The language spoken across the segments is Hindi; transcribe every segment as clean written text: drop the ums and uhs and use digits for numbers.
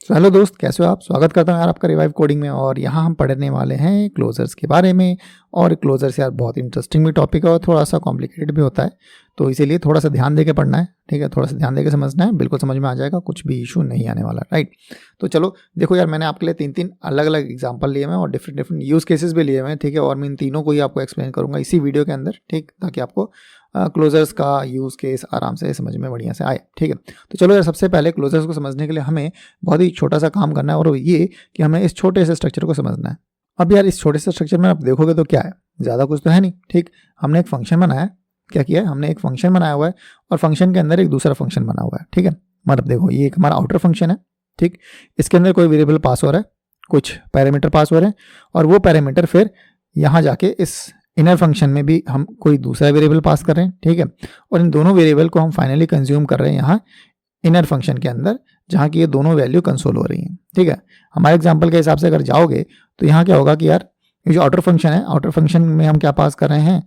हेलो दोस्त, कैसे हो आप। स्वागत करता हूं यार आपका रिवाइव कोडिंग में। और यहाँ हम पढ़ने वाले हैं क्लोजर्स के बारे में। और क्लोजर्स यार बहुत इंटरेस्टिंग भी टॉपिक है और थोड़ा सा कॉम्प्लिकेटेड भी होता है, तो इसीलिए थोड़ा सा ध्यान देके पढ़ना है। ठीक है, थोड़ा सा ध्यान देके समझना है, बिल्कुल समझ में आ जाएगा, कुछ भी इशू नहीं आने वाला। राइट, तो चलो देखो यार, मैंने आपके लिए तीन अलग अलग एग्जाम्पल लिए हुए हैं और डिफरेंट यूज़ केसेस भी लिए हुए हैं। ठीक है, और मैं इन तीनों को ही आपको एक्सप्लेन करूंगा इसी वीडियो के अंदर, ठीक, ताकि आपको क्लोजर्स का यूज़ केस आराम से समझ में बढ़िया से आए। ठीक है, तो चलो यार, सबसे पहले क्लोजर्स को समझने के लिए हमें बहुत ही छोटा सा काम करना है, और वो ये कि हमें इस छोटे से स्ट्रक्चर को समझना है। अब यार इस छोटे से स्ट्रक्चर में आप देखोगे तो क्या है, ज़्यादा कुछ तो है नहीं। ठीक, हमने एक फंक्शन बनाया है। क्या किया है, हमने एक फंक्शन बनाया हुआ है और फंक्शन के अंदर एक दूसरा फंक्शन बना हुआ है। ठीक है, मतलब देखो ये एक हमारा आउटर फंक्शन है। ठीक, इसके अंदर कोई वेरिएबल पास हो रहा है, कुछ पैरामीटर पास हो रहे हैं, और वो पैरामीटर फिर यहाँ जाके इस इनर फंक्शन में भी हम कोई दूसरा वेरिएबल पास कर रहे हैं। ठीक है, और इन दोनों वेरिएबल को हम फाइनली कंज्यूम कर रहे हैं यहाँ इनर फंक्शन के अंदर, जहाँ की ये दोनों वैल्यू कंसोल हो रही हैं। ठीक है, हमारे एग्जांपल के हिसाब से अगर जाओगे तो यहाँ क्या होगा कि यार ये जो आउटर फंक्शन है, आउटर फंक्शन में हम क्या पास कर रहे हैं,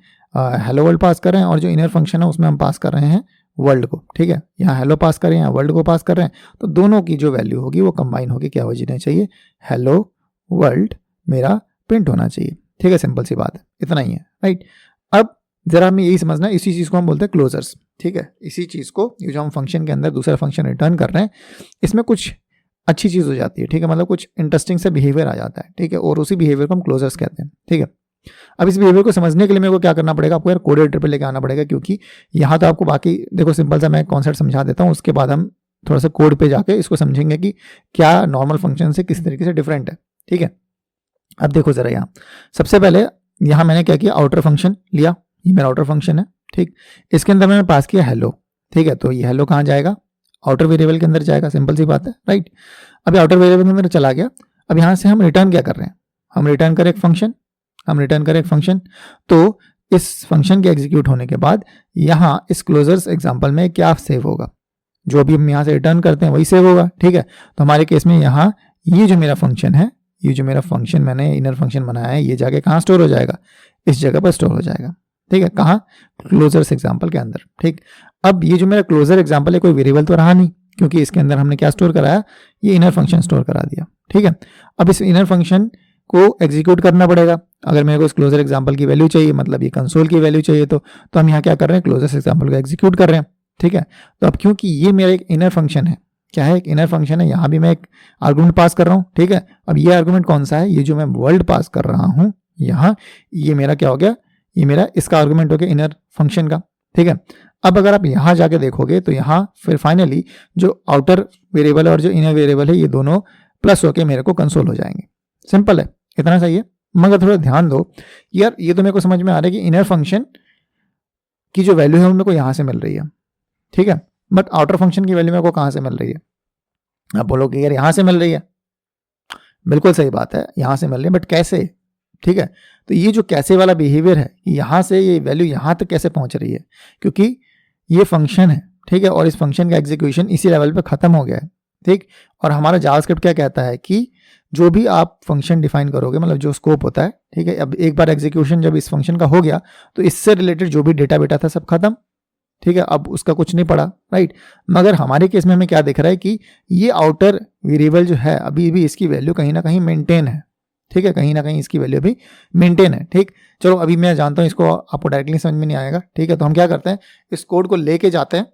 हेलो वर्ल्ड पास कर रहे हैं, और जो इनर फंक्शन है उसमें हम पास कर रहे हैं वर्ल्ड को। ठीक है, यहाँ हेलो पास कर रहे हैं, यहाँ वर्ल्ड को पास कर रहे हैं, तो दोनों की जो वैल्यू होगी वो कंबाइन होगी क्या हो जाना चाहिए, हेलो वर्ल्ड मेरा प्रिंट होना चाहिए। ठीक है, सिंपल सी बात है, इतना ही है। राइट, अब जरा हमें यही समझना है, इसी चीज़ को हम बोलते हैं क्लोजर्स। ठीक है, इसी चीज़ को, ये जो हम फंक्शन के अंदर दूसरा फंक्शन रिटर्न कर रहे हैं, इसमें कुछ अच्छी चीज़ हो जाती है। ठीक है, मतलब कुछ इंटरेस्टिंग से बिहेवियर आ जाता है। ठीक है, और उसी बिहेवियर को हम क्लोजर्स कहते हैं। ठीक है, अब इस बिहेवियर को समझने के लिए मेरे को क्या करना पड़ेगा, आपको यार कोड एडिटर पे लेके आना पड़ेगा, क्योंकि यहाँ तो आपको बाकी देखो सिंपल सा मैं कॉन्सेप्ट समझा देता हूँ, उसके बाद हम थोड़ा सा कोड पे जाके इसको समझेंगे कि क्या नॉर्मल फंक्शन से किस तरीके से डिफरेंट है। ठीक है, अब देखो जरा, यहाँ सबसे पहले यहाँ मैंने क्या किया, आउटर फंक्शन लिया, ये मेरा आउटर फंक्शन है। ठीक, इसके अंदर मैंने पास किया हेलो। ठीक है, तो ये हेलो कहाँ जाएगा, आउटर वेरिएबल के अंदर जाएगा, सिंपल सी बात है। राइट, अभी आउटर वेरिएबल के अंदर चला गया। अब यहाँ से हम रिटर्न क्या कर रहे हैं, हम रिटर्न करें एक फंक्शन, तो इस फंक्शन के एग्जीक्यूट होने के बाद यहाँ इस क्लोजर्स एग्जाम्पल में क्या सेव होगा, जो भी हम यहाँ से रिटर्न करते हैं वही सेव होगा। ठीक है, तो हमारे केस में यहाँ ये जो मेरा फंक्शन है, ये जो मेरा फंक्शन मैंने इनर फंक्शन बनाया है, ये जाके कहाँ स्टोर हो जाएगा, इस जगह पर स्टोर हो जाएगा। ठीक है, कहाँ, क्लोजर्स एग्जाम्पल के अंदर। ठीक, अब ये जो मेरा क्लोजर एग्जाम्पल है, कोई वेरिएबल तो रहा नहीं, क्योंकि इसके अंदर हमने क्या स्टोर कराया, ये इनर फंक्शन स्टोर करा दिया। ठीक है, अब इस इनर फंक्शन को एग्जीक्यूट करना पड़ेगा। अगर मेरे को इस क्लोजर एग्जाम्पल की वैल्यू चाहिए, मतलब ये कंसोल की वैल्यू चाहिए, तो हम यहाँ क्या कर रहे हैं, क्लोजर एग्जाम्पल को एग्जीक्यूट कर रहे हैं। ठीक है, तो अब क्योंकि ये मेरा एक इनर फंक्शन है, क्या है, एक इनर फंक्शन है, यहाँ भी मैं एक आर्गुमेंट पास कर रहा हूँ। ठीक है, अब ये आर्गुमेंट कौन सा है, ये जो मैं वर्ल्ड पास कर रहा हूँ यहाँ, ये मेरा क्या हो गया, ये मेरा इसका आर्गुमेंट हो गया इनर फंक्शन का। ठीक है, अब अगर आप यहाँ जाके देखोगे तो यहाँ फिर फाइनली जो आउटर वेरिएबल है और जो इनर वेरिएबल है, ये दोनों प्लस होके मेरे को कंसोल हो जाएंगे। सिंपल है, इतना सही है। मगर थोड़ा ध्यान दो यार, ये तो मेरे को समझ में आ रहा है कि इनर फंक्शन की जो वैल्यू है वो मेरे को यहाँ से मिल रही है। ठीक है, बट आउटर फंक्शन की वैल्यू मेरे को कहाँ से मिल रही है, आप बोलोगे यार यहाँ से मिल रही है। बिल्कुल सही बात है, यहाँ से मिल रही है, बट कैसे। ठीक है, तो ये जो कैसे वाला बिहेवियर है, यहाँ से ये वैल्यू यहाँ तक कैसे पहुँच रही है, क्योंकि ये फंक्शन है। ठीक है, और इस फंक्शन का एग्जीक्यूशन इसी लेवल पे खत्म हो गया है। ठीक, और हमारा जावास्क्रिप्ट क्या कहता है कि जो भी आप फंक्शन डिफाइन करोगे, मतलब जो स्कोप होता है, ठीक है, अब एक बार एग्जीक्यूशन जब इस फंक्शन का हो गया तो इससे रिलेटेड जो भी डेटा बेटा था सब खत्म। ठीक है, अब उसका कुछ नहीं पड़ा। राइट, मगर हमारे केस में हमें क्या दिख रहा है कि ये आउटर वेरिएबल जो है, अभी भी इसकी वैल्यू कहीं ना कहीं मेंटेन है। ठीक है, कहीं ना कहीं इसकी वैल्यू भी मेंटेन है। ठीक, चलो अभी मैं जानता हूँ इसको आपको डायरेक्टली समझ में नहीं आएगा। ठीक है, तो हम क्या करते हैं, इस कोड को लेके जाते हैं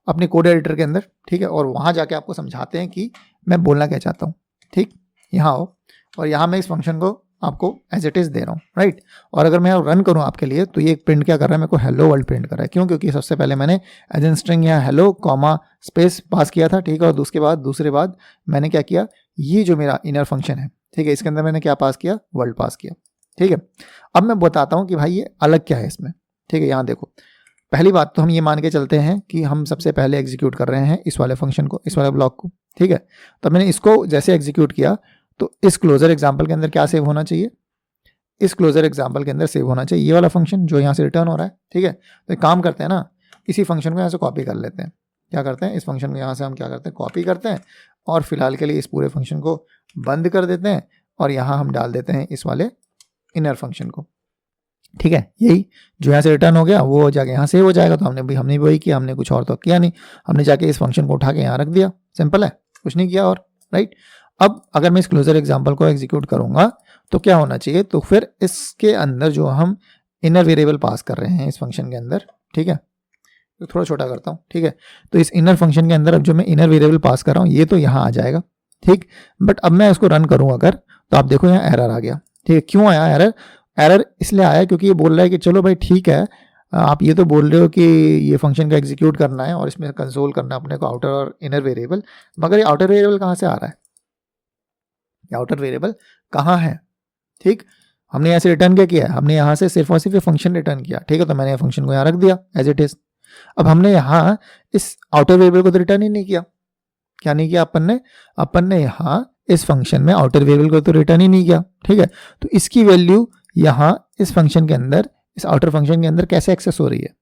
अपने कोड एडिटर के अंदर। ठीक है, और वहाँ जाके आपको समझाते हैं कि मैं बोलना क्या चाहता हूँ। ठीक, यहाँ आओ, और यहाँ मैं इस फंक्शन को आपको एज इट इज़ दे रहा हूँ। राइट, और अगर मैं रन करूँ आपके लिए तो ये प्रिंट क्या कर रहा है, मेरे को हेलो वर्ल्ड प्रिंट कर रहा है। क्यों, क्योंकि सबसे पहले मैंने एज एन स्ट्रिंग यहाँ हेलो कॉमा स्पेस पास किया था। ठीक है, और दूसरे बाद मैंने क्या किया, ये जो मेरा इनर फंक्शन है, ठीक है, इसके अंदर मैंने क्या पास किया, वर्ल्ड पास किया। ठीक है, अब मैं बताता हूँ कि भाई ये अलग क्या है इसमें। ठीक है, यहाँ देखो, पहली बात तो हम ये मान के चलते हैं कि हम सबसे पहले एग्जीक्यूट कर रहे हैं इस वाले फंक्शन को, इस वाले ब्लॉक को। ठीक है, तो मैंने इसको जैसे एग्जीक्यूट किया तो इस क्लोजर एग्जाम्पल के अंदर क्या सेव होना चाहिए, इस क्लोजर एग्जाम्पल के अंदर सेव होना चाहिए ये वाला फंक्शन जो यहाँ से रिटर्न हो रहा है। ठीक है, तो एक काम करते हैं ना, इसी फंक्शन को यहाँ से कॉपी कर लेते हैं। क्या करते हैं, इस फंक्शन को यहाँ से हम क्या करते हैं, कॉपी करते हैं, और फिलहाल के लिए इस पूरे फंक्शन को बंद कर देते हैं, और यहाँ हम डाल देते हैं इस वाले इनर फंक्शन को। ठीक है, यही जो यहाँ से रिटर्न हो गया वो जाके यहाँ सेव हो जाएगा। तो हमने भी वही किया, हमने कुछ और तो किया नहीं, हमने जाके इस फंक्शन को उठा के यहाँ रख दिया। सिंपल है, कुछ नहीं किया और राइट। अब अगर मैं इस क्लोजर एग्जांपल को एग्जीक्यूट करूंगा तो क्या होना चाहिए, तो फिर इसके अंदर जो हम इनर वेरिएबल पास कर रहे हैं इस फंक्शन के अंदर, ठीक है, तो थोड़ा छोटा करता हूँ, ठीक है, तो इस इनर फंक्शन के अंदर अब जो मैं इनर वेरिएबल पास कर रहा हूँ ये तो यहाँ आ जाएगा, ठीक। बट अब मैं इसको रन करूँ अगर, तो आप देखो यहाँ एरर आ गया, ठीक है। क्यों आया एरर? एरर इसलिए आया क्योंकि ये बोल रहा है कि चलो भाई ठीक है, आप ये तो बोल रहे हो कि ये फंक्शन का एग्जीक्यूट करना है और इसमें कंसोल करना है अपने को आउटर और इनर वेरिएबल, मगर ये आउटर वेरिएबल कहाँ से आ रहा है, आउटर वेरिएबल कहाँ है, ठीक। हमने यहाँ से रिटर्न क्या किया है, हमने यहाँ से सिर्फ और सिर्फ ये फंक्शन रिटर्न किया, ठीक है, तो मैंने फंक्शन को यहाँ रख दिया एज इट इज। अब हमने यहाँ इस आउटर वेरिएबल को तो रिटर्न ही नहीं किया, क्या नहीं किया अपन ने यहाँ इस फंक्शन में आउटर वेरिएबल को तो रिटर्न ही नहीं किया, ठीक है। तो इसकी वैल्यू यहाँ इस फंक्शन के अंदर, इस आउटर फंक्शन के अंदर कैसे एक्सेस हो रही है,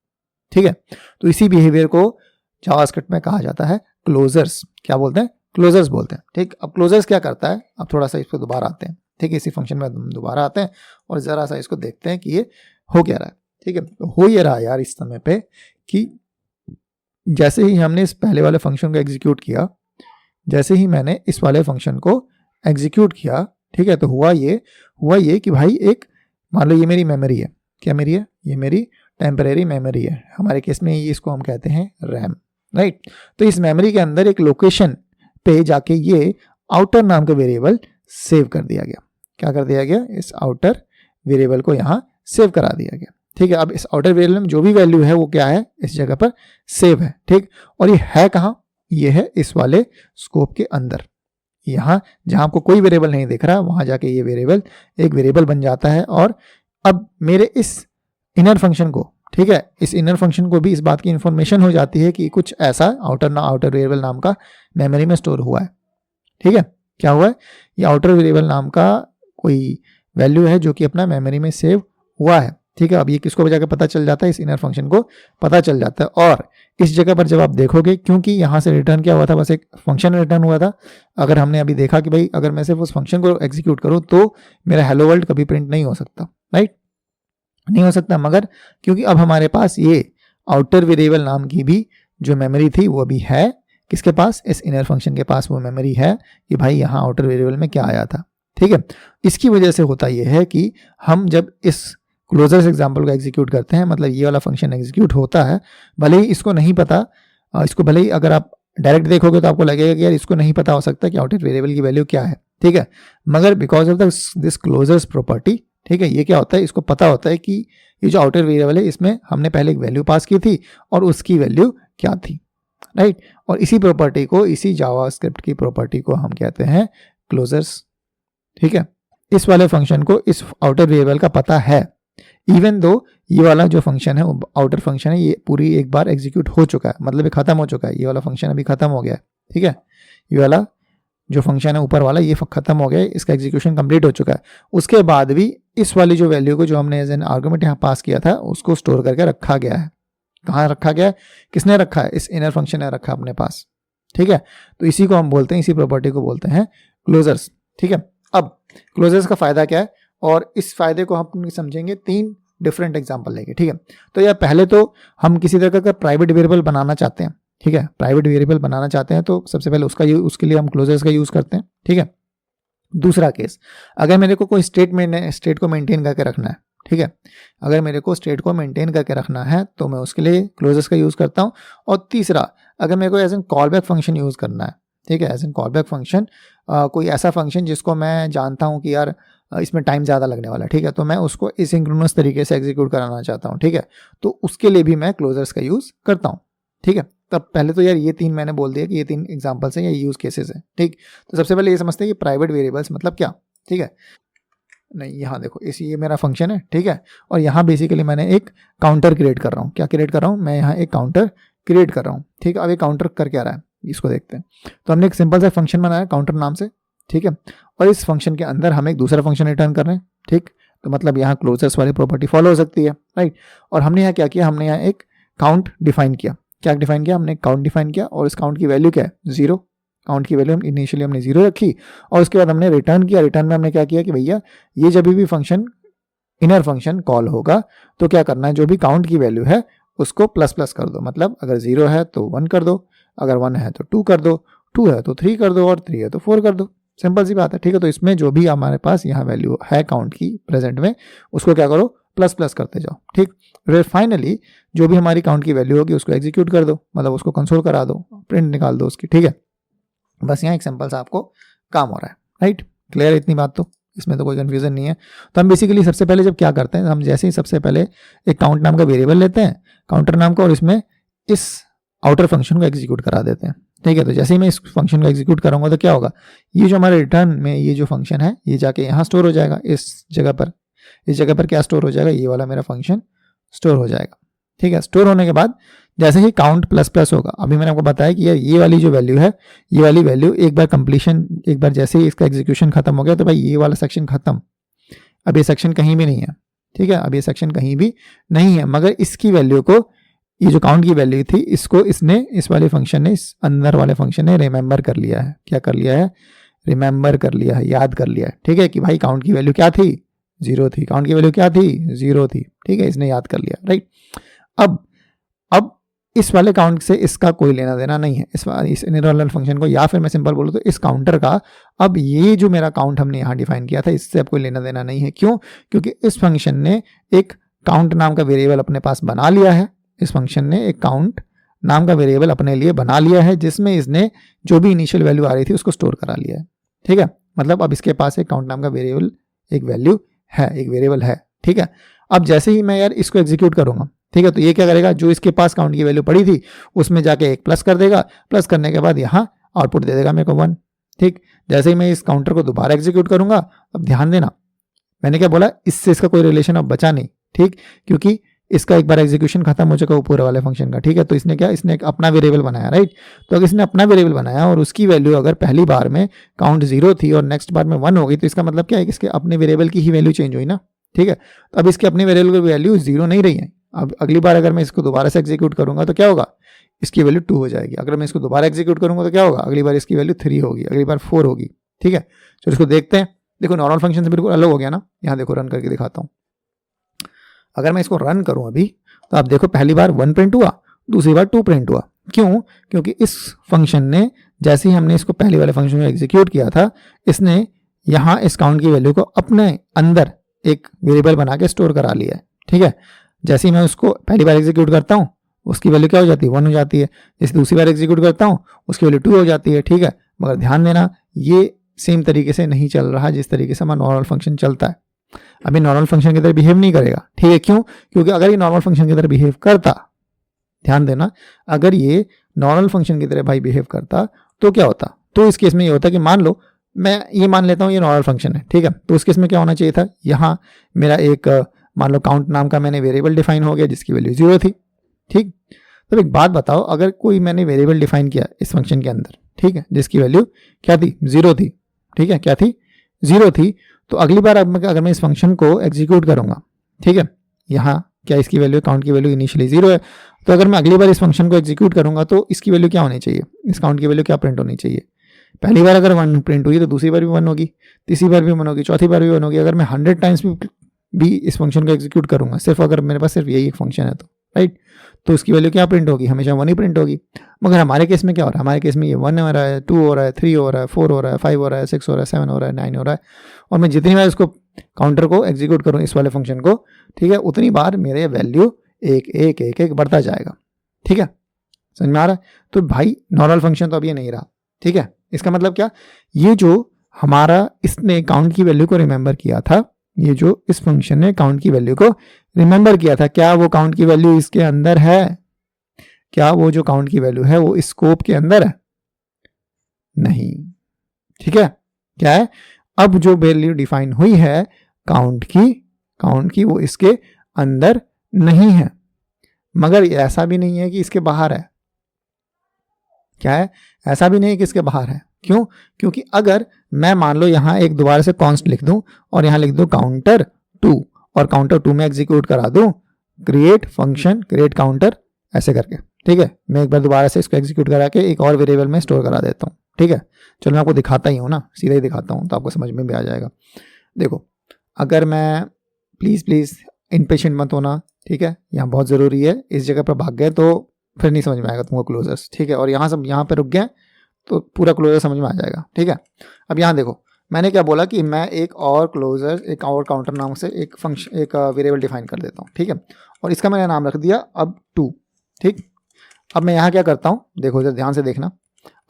ठीक है। तो इसी बिहेवियर को जावास्क्रिप्ट में कहा जाता है क्लोजर्स, क्या बोलते हैं, क्लोजर्स बोलते हैं, ठीक। अब क्लोजर्स क्या करता है, अब थोड़ा सा इस पर दोबारा आते हैं, ठीक है, इसी फंक्शन में दोबारा आते हैं और जरा सा इसको देखते हैं कि ये हो क्या रहा है, ठीक है। तो हो ये रहा यार इस समय पे कि जैसे ही हमने इस पहले वाले फंक्शन को एग्जीक्यूट किया, जैसे ही मैंने इस वाले फंक्शन को एग्जीक्यूट किया, ठीक है, तो हुआ ये कि भाई एक, मान लो ये मेरी मेमोरी है, क्या मेरी है, ये मेरी टेम्परेरी मेमोरी है, हमारे केस में इसको हम कहते हैं रैम, राइट। तो इस मेमोरी के अंदर एक लोकेशन पे जाके ये आउटर नाम का वेरिएबल सेव कर दिया गया, क्या कर दिया गया, इस आउटर वेरिएबल को यहाँ सेव करा दिया गया, ठीक है। अब इस आउटर वेरिएबल में जो भी वैल्यू है वो क्या है, इस जगह पर सेव है, ठीक। और ये है कहाँ, ये है इस वाले स्कोप के अंदर, यहाँ जहां आपको कोई वेरिएबल नहीं दिख रहा वहां जाके ये वेरिएबल एक वेरिएबल बन जाता है। और अब मेरे इस इनर फंक्शन को, ठीक है, इस इनर फंक्शन को भी इस बात की इंफॉर्मेशन हो जाती है कि कुछ ऐसा आउटर वेरिएबल नाम का मेमोरी में स्टोर हुआ है, ठीक है। क्या हुआ है, ये आउटर वेरिएबल नाम का कोई वैल्यू है जो कि अपना मेमोरी में सेव हुआ है, ठीक है। अब ये किसको जाकर पता चल जाता है, इस इनर फंक्शन को पता चल जाता है। और इस जगह पर जब आप देखोगे, क्योंकि यहाँ से रिटर्न क्या हुआ था, बस एक फंक्शन रिटर्न हुआ था, अगर हमने अभी देखा कि भाई अगर मैं सिर्फ उस फंक्शन को एग्जीक्यूट करूँ तो मेरा हेलो वर्ल्ड कभी प्रिंट नहीं हो सकता, राइट, नहीं हो सकता। मगर क्योंकि अब हमारे पास ये आउटर वेरिएबल नाम की भी जो मेमोरी थी वो भी है, किसके पास, इस इनर फंक्शन के पास वो मेमोरी है कि भाई यहाँ आउटर वेरिएबल में क्या आया था, ठीक है। इसकी वजह से होता यह है कि हम जब इस क्लोजर्स एग्जाम्पल को एग्जीक्यूट करते हैं, मतलब ये वाला फंक्शन एग्जीक्यूट होता है, भले ही इसको नहीं पता, इसको भले ही अगर आप डायरेक्ट देखोगे तो आपको लगेगा कि यार इसको नहीं पता हो सकता कि आउटर वेरिएबल की वैल्यू क्या है, ठीक है। मगर because of this closures property, ठीक है, ये क्या होता है, इसको पता होता है कि ये जो आउटर वेरिएबल है इसमें हमने पहले एक वैल्यू पास की थी और उसकी वैल्यू क्या थी, राइट। और इसी प्रॉपर्टी को, इसी जावास्क्रिप्ट की प्रॉपर्टी को हम कहते हैं क्लोजर्स, ठीक है। इस वाले फंक्शन को इस आउटर वेरिएबल का पता है, इवन दो ये वाला जो फंक्शन है आउटर फंक्शन है ये पूरी एक बार एग्जीक्यूट हो चुका है, मतलब ये खत्म हो चुका है, ये वाला फंक्शन अभी खत्म हो गया है, ठीक है। ये वाला जो फंक्शन है ऊपर वाला ये खत्म हो गया है, इसका एग्जीक्यूशन कंप्लीट हो चुका है। उसके बाद भी इस वाली जो वैल्यू को जो हमने एज एन आर्गुमेंट यहाँ पास किया था उसको स्टोर करके रखा गया है। कहाँ रखा गया है, किसने रखा है, इस इनर फंक्शन ने रखा अपने पास, ठीक है। तो इसी को हम बोलते हैं, इसी प्रॉपर्टी को बोलते हैं क्लोजर्स, ठीक है। अब क्लोजर्स का फायदा क्या है और इस फायदे को हम समझेंगे 3 डिफरेंट एग्जांपल लेंगे, ठीक है। तो यार पहले तो हम किसी तरह का प्राइवेट वेरिएबल बनाना चाहते हैं, ठीक है, प्राइवेट वेरिएबल बनाना चाहते हैं तो सबसे पहले उसके लिए हम क्लोजर्स का यूज करते हैं, ठीक है। दूसरा केस, अगर मेरे को कोई स्टेट को मेंटेन करके रखना है, ठीक है, अगर मेरे को स्टेट को मेंटेन करके रखना है तो मैं उसके लिए क्लोजर्स का यूज करता हूं। और तीसरा, अगर मेरे को as an callback function use करना है, ठीक है, एज एन कॉलबैक फंक्शन, कोई ऐसा फंक्शन जिसको मैं जानता हूं कि यार इसमें टाइम ज़्यादा लगने वाला है, ठीक है, तो मैं उसको एसिंक्रोनस तरीके से एग्जीक्यूट कराना चाहता हूँ, ठीक है, तो उसके लिए भी मैं क्लोजर्स का यूज़ करता हूँ, ठीक है। तब पहले तो यार ये 3 मैंने बोल दिया कि ये 3 एग्जांपल्स हैं या यूज़ केसेस हैं, ठीक। तो सबसे पहले ये समझते हैं कि प्राइवेट वेरिएबल्स मतलब क्या, ठीक है। नहीं, यहाँ देखो ये मेरा फंक्शन है, ठीक है, और यहाँ बेसिकली मैंने एक काउंटर क्रिएट कर रहा हूँ। क्या क्रिएट कर रहा हूँ मैं, यहाँ एक काउंटर क्रिएट कर रहा हूँ, ठीक है। अब ये काउंटर कर क्या रहा है इसको देखते हैं। तो हमने एक सिंपल सा फंक्शन बनाया काउंटर नाम से, ठीक है, और इस फंक्शन के अंदर हम एक दूसरा फंक्शन रिटर्न कर रहे हैं, ठीक। तो मतलब यहाँ क्लोजर्स वाली प्रॉपर्टी फॉलो हो सकती है, राइट। और हमने यहाँ क्या किया, हमने यहाँ एक काउंट डिफाइन किया। क्या डिफाइन किया, हमने काउंट डिफाइन किया और इस काउंट की वैल्यू क्या है, 0। काउंट की वैल्यू इनिशियली हमने 0 रखी और उसके बाद हमने रिटर्न किया। रिटर्न में हमने क्या किया कि भैया ये जब भी फंक्शन इनर फंक्शन कॉल होगा तो क्या करना है, जो भी काउंट की वैल्यू है उसको प्लस प्लस कर दो, मतलब अगर 0 है तो 1 कर दो, अगर 1 है तो 2 कर दो, 2 है तो 3 कर दो और 3 है तो 4 कर दो, सिंपल सी बात है, ठीक है। तो इसमें जो भी हमारे पास यहाँ वैल्यू है काउंट की प्रेजेंट में, उसको क्या करो, प्लस प्लस करते जाओ, ठीक। फिर फाइनली जो भी हमारी काउंट की वैल्यू होगी उसको एग्जीक्यूट कर दो, मतलब उसको कंसोल करा दो, प्रिंट निकाल दो उसकी, ठीक है। बस यहाँ एक सिंपल सा आपको काम हो रहा है, राइट। क्लियर है इतनी बात, तो इसमें तो कोई कन्फ्यूजन नहीं है। तो हम बेसिकली सबसे पहले जब क्या करते हैं, हम जैसे ही सबसे पहले एक काउंट नाम का वेरिएबल लेते हैं, काउंटर नाम का, और इसमें इस आउटर फंक्शन को एग्जीक्यूट करा देते हैं, ठीक है। तो जैसे ही मैं इस फंक्शन को एग्जीक्यूट करूंगा तो क्या होगा, ये जो हमारे रिटर्न में ये जो फंक्शन है ये जाके यहाँ स्टोर हो जाएगा, इस जगह पर क्या स्टोर हो जाएगा, ये वाला मेरा फंक्शन स्टोर हो जाएगा, ठीक है। स्टोर होने के बाद जैसे ही काउंट प्लस प्लस होगा, अभी मैंने आपको बताया कि यार ये वाली जो वैल्यू है, ये वाली वैल्यू एक बार जैसे ही इसका एग्जीक्यूशन खत्म हो गया तो भाई ये वाला सेक्शन खत्म, अब ये सेक्शन कहीं भी नहीं है, ठीक है। अब ये सेक्शन कहीं भी नहीं है, मगर इसकी वैल्यू को, ये जो काउंट की वैल्यू थी, इसको इसने, इस वाले फंक्शन ने, इस अंदर वाले फंक्शन ने रिमेंबर कर लिया है। क्या कर लिया है, रिमेंबर कर लिया है, याद कर लिया है, ठीक है, कि भाई काउंट की वैल्यू क्या थी, 0 थी, काउंट की वैल्यू क्या थी, 0 थी, ठीक है, इसने याद कर लिया, राइट। अब इस वाले काउंट से इसका कोई लेना देना नहीं है, इस इनरल फंक्शन को, या फिर मैं सिंपल बोलूँ तो इस काउंटर का, अब ये जो मेरा काउंट हमने यहाँ डिफाइन किया था, इससे अब कोई लेना देना नहीं है। क्यों, क्योंकि इस फंक्शन ने एक काउंट नाम का वेरिएबल अपने पास बना लिया है, इस फंक्शन ने एक काउंट नाम का वेरिएबल अपने लिए बना लिया है, जिसमें इसने जो भी इनिशियल वैल्यू आ रही थी उसको स्टोर करा लिया है, ठीक है। मतलब अब इसके पास एक काउंट नाम का वेरिएबल, एक वैल्यू है, एक वेरिएबल है, ठीक है। अब जैसे ही मैं यार इसको एग्जीक्यूट करूंगा, ठीक है, तो ये क्या करेगा, जो इसके पास काउंट की वैल्यू पड़ी थी उसमें जाके एक प्लस कर देगा, प्लस करने के बाद यहाँ आउटपुट दे देगा मेरे को 1, ठीक। जैसे ही मैं इस काउंटर को दोबारा एग्जीक्यूट करूंगा, अब ध्यान देना मैंने क्या बोला, इससे इसका कोई रिलेशन अब बचा नहीं, ठीक, क्योंकि इसका एक बार एग्जीक्यूशन खत्म हो चुका है पूरे वाले फंक्शन का, ठीक है। तो इसने क्या, इसने एक अपना वेरिएबल बनाया, राइट। तो अगर इसने अपना वेरिएबल बनाया और उसकी वैल्यू अगर पहली बार में काउंट 0 थी और नेक्स्ट बार में 1 हो गई, तो इसका मतलब क्या है कि इसके अपने वेरिएबल की ही वैल्यू चेंज हुई ना, ठीक है। तो अब इसके अपने वेरिएबल की वैल्यू 0 नहीं रही है। अब अगली बार अगर मैं इसको दोबारा से एग्जीक्यूट करूंगा तो क्या होगा, इसकी वैल्यू 2 हो जाएगी। अगर मैं इसको दोबारा एग्जीक्यूट करूंगा तो क्या होगा, अगली बार इसकी वैल्यू 3 होगी, अगली बार 4 होगी, ठीक है। तो इसको देखते हैं, देखो नॉर्मल फंक्शन से बिल्कुल अलग हो गया ना। यहाँ देखो रन करके दिखाता हूँ, अगर मैं इसको रन करूँ अभी, तो आप देखो पहली बार 1 प्रिंट हुआ, दूसरी बार 2 प्रिंट हुआ। क्यों, क्योंकि इस फंक्शन ने, जैसे ही हमने इसको पहले वाले फंक्शन में एग्जीक्यूट किया था, इसने यहाँ इस काउंट की वैल्यू को अपने अंदर एक वेरिएबल बना के स्टोर करा लिया है, ठीक है। जैसे ही मैं उसको पहली बार एग्जीक्यूट करता हूँ, उसकी वैल्यू क्या हो जाती है, 1 हो जाती है। जैसे दूसरी बार एग्जीक्यूट करता हूँ, उसकी वैल्यू 2 हो जाती है, ठीक है। मगर ध्यान देना, ये सेम तरीके से नहीं चल रहा जिस तरीके से हमारा नॉर्मल फंक्शन चलता है। अभी नॉर्मल फंक्शन की तरह बिहेव नहीं करेगा, ठीक है। क्यों, क्योंकि अगर ये नॉर्मल फंक्शन की तरह बिहेव करता, ध्यान देना, अगर ये नॉर्मल फंक्शन की तरह भाई बिहेव करता तो क्या होता, तो इस केस में ये होता कि मान लो मैं ये मान लेता हूँ ये नॉर्मल फंक्शन है, ठीक है। तो उस केस में क्या होना चाहिए था, यहाँ मेरा एक मान लो काउंट नाम का मैंने वेरिएबल डिफाइन हो गया जिसकी वैल्यू 0 थी, ठीक। तो एक बात बताओ, अगर कोई मैंने वेरिएबल डिफाइन किया इस फंक्शन के अंदर, ठीक है, जिसकी वैल्यू क्या थी, 0 थी, ठीक है, क्या थी, 0 थी। तो अगली बार अगर मैं इस फंक्शन को एग्जीक्यूट करूंगा, ठीक है, यहाँ क्या इसकी वैल्यू, काउंट की वैल्यू इनिशियली 0 है, तो अगर मैं अगली बार इस फंक्शन को एग्जीक्यूट करूंगा तो इसकी वैल्यू क्या होनी चाहिए, इस काउंट की वैल्यू क्या प्रिंट होनी चाहिए। पहली बार अगर 1 प्रिंट हुई तो दूसरी बार भी 1 होगी, तीसरी बार भी 1 होगी, चौथी बार भी 1 होगी। अगर मैं 100 टाइम्स भी इस फंक्शन को एग्जीक्यूट करूंगा, सिर्फ अगर मेरे पास सिर्फ यही एक फंक्शन है तो, राइट, तो उसकी वैल्यू क्या प्रिंट होगी, हमेशा 1 ही प्रिंट होगी। मगर हमारे केस में क्या हो रहा है, हमारे केस में ये 1 हो रहा है, 2 हो रहा है, 3 हो रहा है, 4 हो रहा है, 5 हो रहा है, 6 हो रहा है, 7 हो रहा है, 9 हो रहा है। और मैं जितनी बार इसको काउंटर को एग्जीक्यूट करूँ इस वाले फंक्शन को, ठीक है, उतनी बार मेरे वैल्यू एक एक एक एक बढ़ता जाएगा, ठीक है, समझ में आ रहा है। तो भाई नॉर्मल फंक्शन तो अब ये नहीं रहा, ठीक है। इसका मतलब क्या, ये जो हमारा इसने काउंट की वैल्यू को रिमेंबर किया था, ये जो इस फंक्शन ने काउंट की वैल्यू को रिमेंबर किया था, क्या वो काउंट की वैल्यू इसके अंदर है, क्या वो जो काउंट की वैल्यू है वो इस स्कोप के अंदर है, नहीं, ठीक है। क्या है, अब जो वैल्यू डिफाइन हुई है काउंट की वो इसके अंदर नहीं है। मगर ऐसा भी नहीं है कि इसके बाहर है, क्या है, ऐसा भी नहीं है कि इसके बाहर है। क्यों, क्योंकि अगर मैं मान लो यहाँ एक दोबारा से कॉन्स्ट लिख दूं और यहाँ लिख दूं काउंटर 2 और काउंटर 2 में एग्जीक्यूट करा दूं क्रिएट फंक्शन क्रिएट काउंटर ऐसे करके, ठीक है। मैं एक बार दोबारा से इसको एग्जीक्यूट करा के एक और वेरिएबल में स्टोर करा देता हूँ, ठीक है। चलो मैं आपको दिखाता ही हूँ ना, सीधा ही दिखाता हूँ तो आपको समझ में भी आ जाएगा। देखो, अगर मैं प्लीज़ इनपेशेंट मत होना, ठीक है, यहाँ बहुत ज़रूरी है। इस जगह पर भाग गए तो फिर नहीं समझ में आएगा तुमको क्लोजर्स, ठीक है। और यहाँ सब यहाँ पे रुक गए तो पूरा क्लोजर समझ में आ जाएगा। ठीक है, अब यहाँ देखो मैंने क्या बोला कि मैं एक और काउंटर नाम से एक फंक्शन एक वेरिएबल डिफाइन कर देता हूँ। ठीक है, और इसका मैंने नाम रख दिया अब 2। ठीक, अब मैं यहाँ क्या करता हूँ, देखो जरा ध्यान से देखना।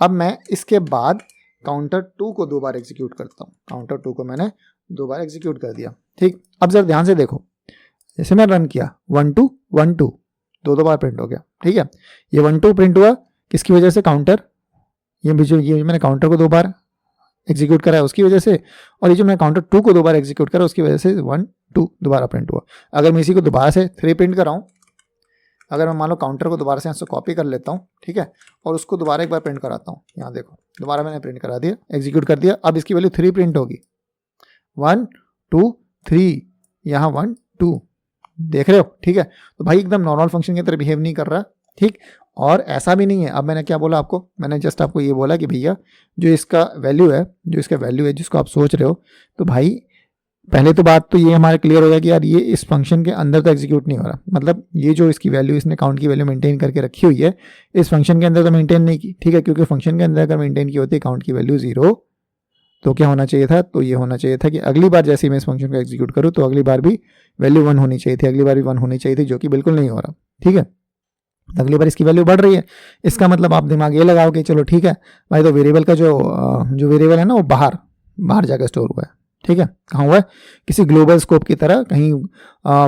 अब मैं इसके बाद काउंटर 2 को 2 बार एग्जीक्यूट करता हूँ। काउंटर 2 को मैंने 2 बार एग्जीक्यूट कर दिया। ठीक, अब जरा ध्यान से देखो, जैसे मैं रन किया 1 2 1 2 2 बार प्रिंट हो गया। ठीक है, ये 1 2 प्रिंट हुआ किसकी वजह से, काउंटर ये मैंने काउंटर को 2 बार एग्जीक्यूट करा है उसकी वजह से, और ये जो मैं काउंटर 2 को 2 बार एग्जीक्यूट करा उसकी वजह से 1 2 दोबारा प्रिंट हुआ। अगर मैं इसी को दोबारा से 3 प्रिंट कराऊँ, अगर मैं मान लो काउंटर को दोबारा से यहाँ से कॉपी कर लेता हूँ, ठीक है, और उसको दोबारा एक बार प्रिंट कराता हूँ, यहाँ देखो दोबारा मैंने प्रिंट करा दिया, एग्जीक्यूट कर दिया। अब इसकी वैल्यू 3 प्रिंट होगी, 1 2 3, यहाँ 1 2, देख रहे हो। ठीक है, तो भाई एकदम नॉर्मल फंक्शन की तरह बिहेव नहीं कर रहा। ठीक, और ऐसा भी नहीं है, अब मैंने क्या बोला आपको, मैंने जस्ट आपको ये बोला कि भैया जो इसका वैल्यू है जिसको आप सोच रहे हो, तो भाई पहले तो बात तो ये हमारे क्लियर हो गया कि यार ये इस फंक्शन के अंदर तो एग्जीक्यूट नहीं हो रहा, मतलब ये जो इसकी वैल्यू इसने काउंट की वैल्यू मेंटेन करके रखी हुई है इस फंक्शन के अंदर तो मेंटेन नहीं की। ठीक है, क्योंकि फंक्शन के अंदर अगर मेंटेन की होती काउंट की वैल्यू 0 तो क्या होना चाहिए था, तो ये होना चाहिए था कि अगली बार जैसे ही मैं इस फंक्शन को एग्जीक्यूट करूँ तो अगली बार भी वैल्यू 1 होनी चाहिए थी, अगली बार भी 1 होनी चाहिए थी, जो कि बिल्कुल नहीं हो रहा। ठीक है, अगली बार इसकी वैल्यू बढ़ रही है, इसका मतलब आप दिमाग ये लगाओ कि चलो ठीक है भाई, तो वेरिएबल का जो वेरिएबल है ना वो बाहर जाकर स्टोर हुआ है। ठीक है, कहाँ हुआ है, किसी ग्लोबल स्कोप की तरह कहीं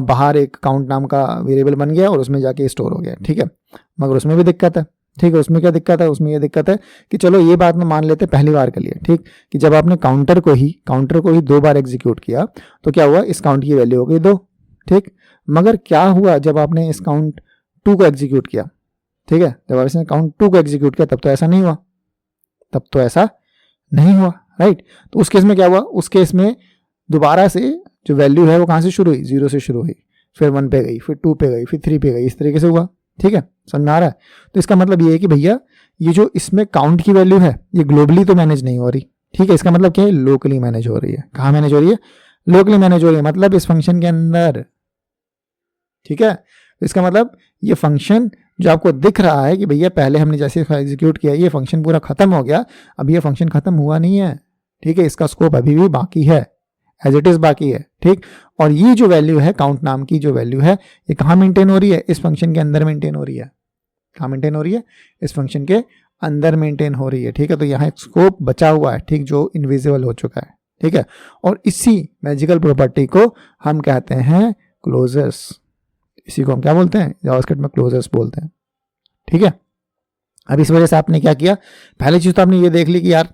बाहर एक काउंट नाम का वेरिएबल बन गया और उसमें जाके स्टोर हो गया। ठीक है, मगर उसमें भी दिक्कत है। ठीक है, उसमें क्या दिक्कत है, उसमें ये दिक्कत है कि चलो ये बात में मान लेते पहली बार के लिए, ठीक, कि जब आपने काउंटर को ही 2 बार एग्जीक्यूट किया तो क्या हुआ, इस काउंट की वैल्यू हो गई 2। ठीक, मगर क्या हुआ जब आपने इस काउंट 2 को एग्जीक्यूट किया, ठीक है, जब आपने काउंट 2 को एग्जीक्यूट किया तब तो ऐसा नहीं हुआ, राइट। तो उस केस में क्या हुआ, उस केस में दोबारा से जो वैल्यू है वो कहाँ से शुरू हुई, 0 से शुरू हुई, फिर 1 पे गई, फिर 2 पे गई, फिर 3 पे गई, इस तरीके से हुआ। ठीक है, समझ में आ रहा है। तो इसका मतलब ये है कि भैया ये जो इसमें काउंट की वैल्यू है ये ग्लोबली तो मैनेज नहीं हो रही। ठीक है, इसका मतलब क्या है, लोकली मैनेज हो रही है। कहाँ मैनेज हो रही है, लोकली मैनेज हो रही है, मतलब इस फंक्शन के अंदर। ठीक है, तो इसका मतलब ये फंक्शन जो आपको दिख रहा है कि भैया पहले हमने जैसे एग्जीक्यूट किया ये फंक्शन पूरा खत्म हो गया, अब ये फंक्शन खत्म हुआ नहीं है। ठीक है, इसका स्कोप अभी भी बाकी है, एज इट इज बाकी है। ठीक, और ये जो वैल्यू है काउंट नाम की जो वैल्यू है ये कहाँ मेंटेन हो रही है, इस फंक्शन के अंदर मेंटेन हो रही है। कहाँ मेंटेन हो रही है, इस फंक्शन के अंदर मेंटेन हो रही है। ठीक है, तो यहाँ एक स्कोप बचा हुआ है, ठीक, जो इनविजिबल हो चुका है। ठीक है, और इसी मैजिकल प्रॉपर्टी को हम कहते हैं क्लोजर्स। इसी को हम क्या बोलते हैं, जावास्क्रिप्ट में क्लोजर्स बोलते हैं। ठीक है, अब इस वजह से आपने क्या किया, पहली चीज तो आपने ये देख ली कि यार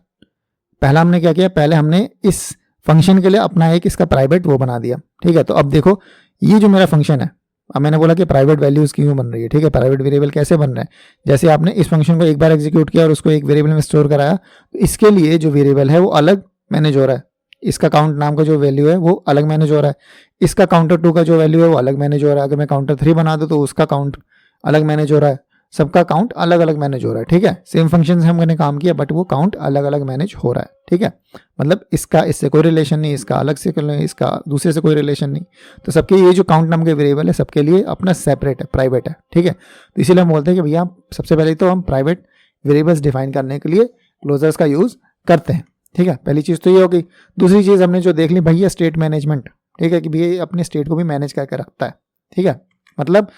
पहला हमने क्या किया, पहले हमने इस फंक्शन के लिए अपना एक इसका प्राइवेट वो बना दिया। ठीक है, तो अब देखो ये जो मेरा फंक्शन है, अब मैंने बोला कि प्राइवेट वैल्यूज क्यों बन रही है। ठीक है, प्राइवेट वेरिएबल कैसे बन रहा है, जैसे आपने इस फंक्शन को एक बार एग्जीक्यूट किया और उसको एक वेरिएबल में स्टोर कराया, तो इसके लिए जो वेरिएबल है वो अलग मैनेज हो रहा है, इसका काउंट नाम का जो वैल्यू है वो अलग मैनेज हो रहा है, इसका काउंटर 2 का जो वैल्यू है वो अलग मैनेज हो रहा है, अगर मैं काउंटर 3 बना दूं तो उसका काउंट अलग मैनेज हो रहा है, सबका काउंट अलग अलग मैनेज हो रहा है। ठीक है, सेम फंक्शन से हमने काम किया बट वो काउंट अलग अलग मैनेज हो रहा है। ठीक है, मतलब इसका इससे कोई रिलेशन नहीं, इसका अलग से, इसका दूसरे से कोई रिलेशन नहीं, तो सबके ये जो काउंट नाम के वेरिएबल है सबके लिए अपना सेपरेट है, प्राइवेट है। ठीक है, तो इसीलिए हम बोलते हैं कि भैया सबसे पहले तो हम प्राइवेट वेरिएबल्स डिफाइन करने के लिए क्लोजर्स का यूज करते हैं। ठीक है, पहली चीज तो ये हो गई। दूसरी चीज हमने जो देख ली भैया स्टेट मैनेजमेंट। ठीक है, कि भैया अपने स्टेट को भी मैनेज करके रखता है। ठीक है, मतलब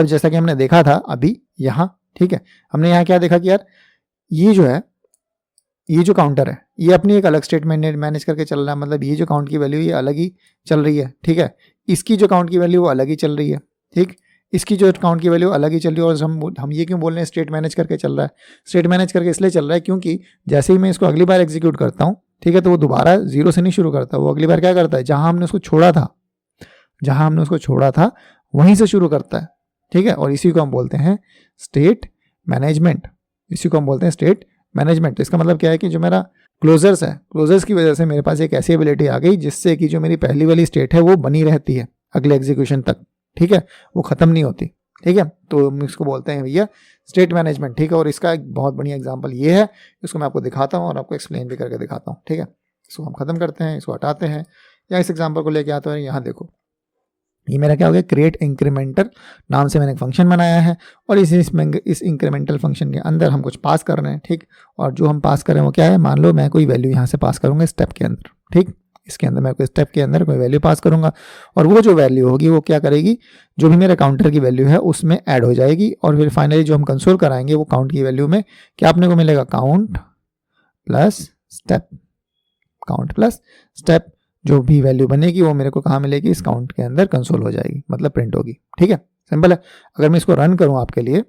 जैसा कि हमने देखा था अभी यहाँ। ठीक है, हमने यहाँ क्या देखा कि यार ये जो है, ये जो काउंटर है ये अपनी एक अलग स्टेट मैनेज करके चल रहा है, मतलब ये जो काउंट की वैल्यू ये अलग ही चल रही है। ठीक है, इसकी जो काउंट की वैल्यू वो अलग ही चल रही है। ठीक, इसकी जो काउंट की वैल्यू अलग ही चल रही है, और हम ये क्यों बोल रहे हैं स्टेट मैनेज करके चल रहा है, स्टेट मैनेज करके इसलिए चल रहा है क्योंकि जैसे ही मैं इसको अगली बार एग्जीक्यूट करता हूँ, ठीक है, तो वो दोबारा 0 से नहीं शुरू करता, वो अगली बार क्या करता है, जहां हमने उसको छोड़ा था वहीं से शुरू करता है। ठीक है, और इसी को हम बोलते हैं स्टेट मैनेजमेंट। तो इसका मतलब क्या है कि जो मेरा क्लोजर्स है, क्लोजर्स की वजह से मेरे पास एक ऐसी एबिलिटी आ गई जिससे कि जो मेरी पहली वाली स्टेट है वो बनी रहती है अगले एग्जीक्यूशन तक। ठीक है, वो खत्म नहीं होती। ठीक है, तो हम इसको बोलते हैं भैया स्टेट मैनेजमेंट। ठीक है, और इसका एक बहुत बढ़िया एग्जांपल ये है, इसको मैं आपको दिखाता हूँ और आपको एक्सप्लेन भी करके दिखाता हूँ। ठीक है, इसको हम खत्म करते हैं, इसको हटाते हैं, या इस एग्जांपल को लेके आते हैं। यहाँ देखो, ये मेरा क्या हो गया, क्रिएट इंक्रीमेंटर नाम से मैंने एक फंक्शन बनाया है और इस इंक्रीमेंटल फंक्शन के अंदर हम कुछ पास कर रहे हैं, ठीक। और जो हम पास कर रहे हैं वो क्या है, मान लो मैं कोई वैल्यू यहाँ से पास करूँगा स्टेप के अंदर, ठीक। इसके अंदर मैं कोई स्टेप के अंदर कोई वैल्यू पास करूँगा और वो जो वैल्यू होगी वो क्या करेगी, जो भी मेरे काउंटर की वैल्यू है उसमें ऐड हो जाएगी और फिर फाइनली जो हम कंसोल कराएंगे वो काउंट की वैल्यू में क्या अपने को मिलेगा, count plus step, count plus step. जो भी वैल्यू बनेगी वो मेरे को कहाँ मिलेगी, इस काउंट के अंदर कंसोल हो जाएगी, मतलब प्रिंट होगी, ठीक है। सिंपल है। अगर मैं इसको रन करूँ आपके लिए,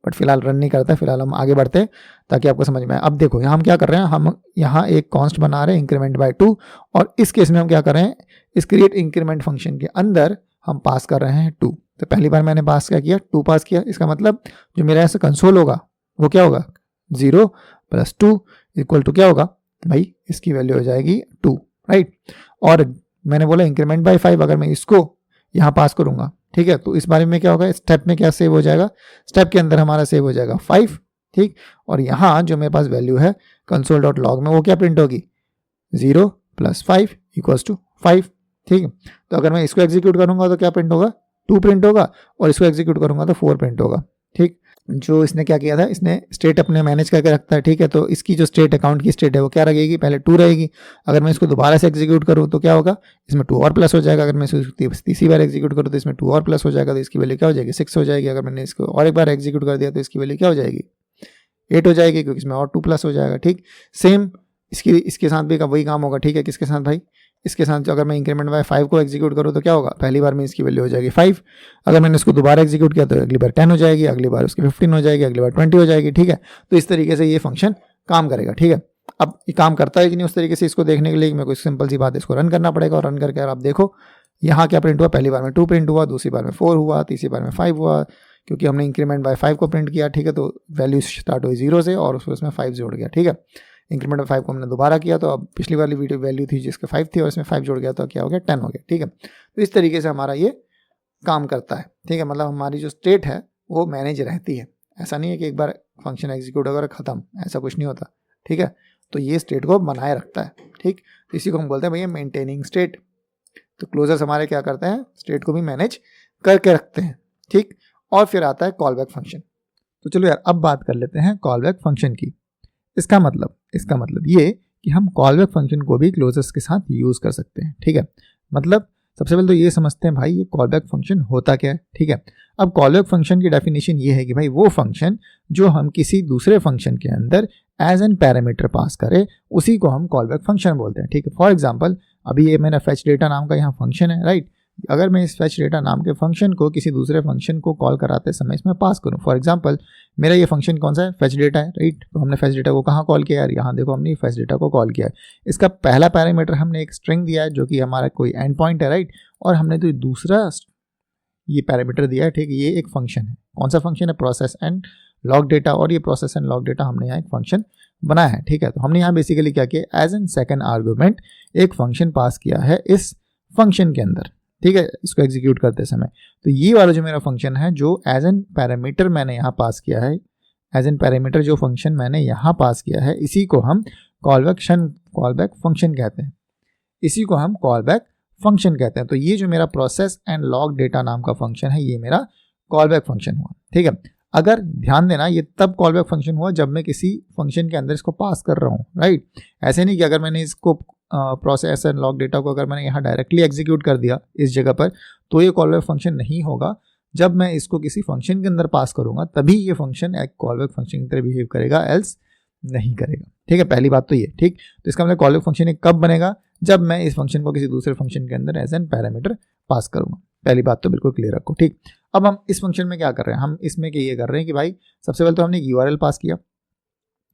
बट फिलहाल रन नहीं करता, फिलहाल हम आगे बढ़ते हैं ताकि आपको समझ में आए। अब देखो यहाँ हम क्या कर रहे हैं, हम यहाँ एक कॉन्स्ट बना रहे हैं इंक्रीमेंट बाय 2 और इस केस में हम क्या कर रहे हैं, इस क्रिएट इंक्रीमेंट फंक्शन के अंदर हम पास कर रहे हैं 2। तो पहली बार मैंने पास क्या किया, 2 पास किया। इसका मतलब जो मेरा ऐसे कंसोल होगा वो क्या होगा, 0 + 2 इक्वल टू क्या होगा भाई, इसकी वैल्यू हो जाएगी 2, राइट। और मैंने बोला इंक्रीमेंट बाय 5, अगर मैं इसको यहाँ पास करूंगा, ठीक है, तो इस बारे में क्या होगा, स्टेप में क्या सेव हो जाएगा, स्टेप के अंदर हमारा सेव हो जाएगा 5, ठीक। और यहाँ जो मेरे पास वैल्यू है console.log में वो क्या प्रिंट होगी, 0 + 5 = 5, ठीक है। तो अगर मैं इसको एग्जीक्यूट करूंगा तो क्या प्रिंट होगा, 2 प्रिंट होगा और इसको एग्जीक्यूट करूंगा तो 4 प्रिंट होगा, ठीक। जो इसने क्या किया था, इसने स्टेट अपने मैनेज करके रखता है, ठीक है। तो इसकी जो स्टेट अकाउंट की स्टेट है वो क्या रहेगी, पहले 2 रहेगी। अगर मैं इसको दोबारा से एग्जीक्यूट करूँ तो क्या होगा, इसमें 2 और प्लस हो जाएगा। अगर मैं इसको तीसरी बार एग्जीक्यूट करूँ तो इसमें 2 और प्लस हो जाएगा, तो इसकी वैल्यू क्या हो जाएगी, 6 हो जाएगी। अगर मैंने इसको और एक बार एग्जीक्यूट कर दिया तो इसकी वैल्यू क्या हो जाएगी, 8 हो जाएगी, क्योंकि इसमें और 2 प्लस हो जाएगा, ठीक। सेम इसके साथ भी वही काम होगा, ठीक है। किसके साथ भाई, इसके साथ अगर मैं इंक्रीमेंट बाय 5 को एग्जीक्यूट करूँ तो क्या होगा, पहली बार में इसकी वैल्यू हो जाएगी 5। अगर मैंने इसको दोबारा एग्जीक्यूट किया तो अगली बार 10 हो जाएगी, अगली बार उसकी 15 हो जाएगी, अगली बार 20 हो जाएगी, ठीक है। तो इस तरीके से ये फंक्शन काम करेगा, ठीक है। अब ये काम करता है कि नहीं उस तरीके से इसको देखने के लिए मेरे को सिंपल सी बात है, इसको रन करना पड़ेगा। और रन करके आप देखो यहाँ क्या प्रिंट हुआ, पहली बार में 2 प्रिंट हुआ, दूसरी बार में 4 हुआ, तीसरी बार में 5 हुआ, क्योंकि हमने इंक्रीमेंट बाय 5 को प्रिंट किया, ठीक है। तो वैल्यू स्टार्ट हुई 0 से और उसमें 5 जोड़ गया, ठीक है। इंक्रीमेंट बाय 5 को हमने दोबारा किया तो अब पिछली वाली वीडियो वैल्यू थी जिसके 5 थी और इसमें 5 जोड़ गया तो क्या हो गया, 10 हो गया, ठीक है। तो इस तरीके से हमारा ये काम करता है, ठीक है। मतलब हमारी जो स्टेट है वो मैनेज रहती है। ऐसा नहीं है कि एक बार फंक्शन एग्जीक्यूट होगा खत्म, ऐसा कुछ नहीं होता, ठीक है। तो ये स्टेट को बनाए रखता है, ठीक। तो इसी को हम बोलते हैं भैया मेंटेनिंग स्टेट। तो क्लोजर्स हमारे क्या करते हैं, स्टेट को भी मैनेज करके रखते हैं, ठीक। और फिर आता है कॉल बैक फंक्शन। तो चलो यार अब बात कर लेते हैं कॉल बैक फंक्शन की। इसका मतलब ये कि हम कॉल बैक फंक्शन को भी क्लोजर्स के साथ यूज कर सकते हैं, ठीक है। मतलब सबसे पहले तो ये समझते हैं भाई ये कॉल बैक फंक्शन होता क्या है, ठीक है। अब कॉल बैक फंक्शन की डेफिनेशन ये है कि भाई वो फंक्शन जो हम किसी दूसरे फंक्शन के अंदर एज एन पैरामीटर पास करें उसी को हम कॉल बैक फंक्शन बोलते हैं, ठीक है। फॉर एग्जाम्पल अभी ये मेरा फेच डेटा नाम का यहाँ फंक्शन है, राइट। अगर मैं इस फेच डेटा नाम के फंक्शन को किसी दूसरे फंक्शन को कॉल कराते समय इसमें पास करूं, फॉर एग्जांपल मेरा ये फंक्शन कौन सा है, फेच डेटा है, राइट। तो हमने फेच डेटा को कहाँ कॉल किया यार, यहाँ देखो हमने फेच डेटा को कॉल किया है। इसका पहला पैरामीटर हमने एक स्ट्रिंग दिया है जो कि हमारा कोई एंड पॉइंट है, राइट। और हमने तो दूसरा ये पैरामीटर दिया है, ठीक। ये एक फंक्शन है, कौन सा फंक्शन है, प्रोसेस एंड लॉग डेटा। और ये प्रोसेस एंड लॉग डेटा हमने यहाँ एक फंक्शन बनाया है, ठीक है। तो हमने यहाँ बेसिकली क्या किया, एज एन सेकेंड आर्गूमेंट एक फंक्शन पास किया है इस फंक्शन के अंदर, ठीक है, इसको एग्जीक्यूट करते समय। तो ये वाला जो मेरा फंक्शन है जो एज एन पैरामीटर मैंने यहाँ पास किया है, एज एन पैरामीटर जो फंक्शन मैंने यहाँ पास किया है इसी को हम कॉल बैक फंक्शन कहते हैं, इसी को हम कॉल बैक फंक्शन कहते हैं। तो ये जो मेरा प्रोसेस एंड लॉग डेटा नाम का फंक्शन है ये मेरा कॉल बैक फंक्शन हुआ, ठीक है। अगर ध्यान देना ये तब कॉल बैक फंक्शन हुआ जब मैं किसी फंक्शन के अंदर इसको पास कर रहा हूँ, राइट। ऐसे नहीं कि अगर मैंने इसको प्रोसेस एंड लॉग डेटा को अगर मैंने यहाँ डायरेक्टली एग्जीक्यूट कर दिया इस जगह पर तो ये कॉल बैक फंक्शन नहीं होगा। जब मैं इसको किसी फंक्शन के अंदर पास करूंगा तभी ये फंक्शन एक कॉल बैक फंक्शन की तरह बिहेव करेगा, एल्स नहीं करेगा, ठीक है। पहली बात तो ये, ठीक। तो इसका मतलब कॉल बैक फंक्शन कब बनेगा, जब मैं इस फंक्शन को किसी दूसरे फंक्शन के अंदर एज एन पैरामीटर पास करूंगा। पहली बात तो बिल्कुल क्लियर रखो, ठीक। अब हम इस फंक्शन में क्या कर रहे हैं, हम इसमें ये कर रहे हैं कि भाई सबसे पहले तो हमने यूआरएल पास किया,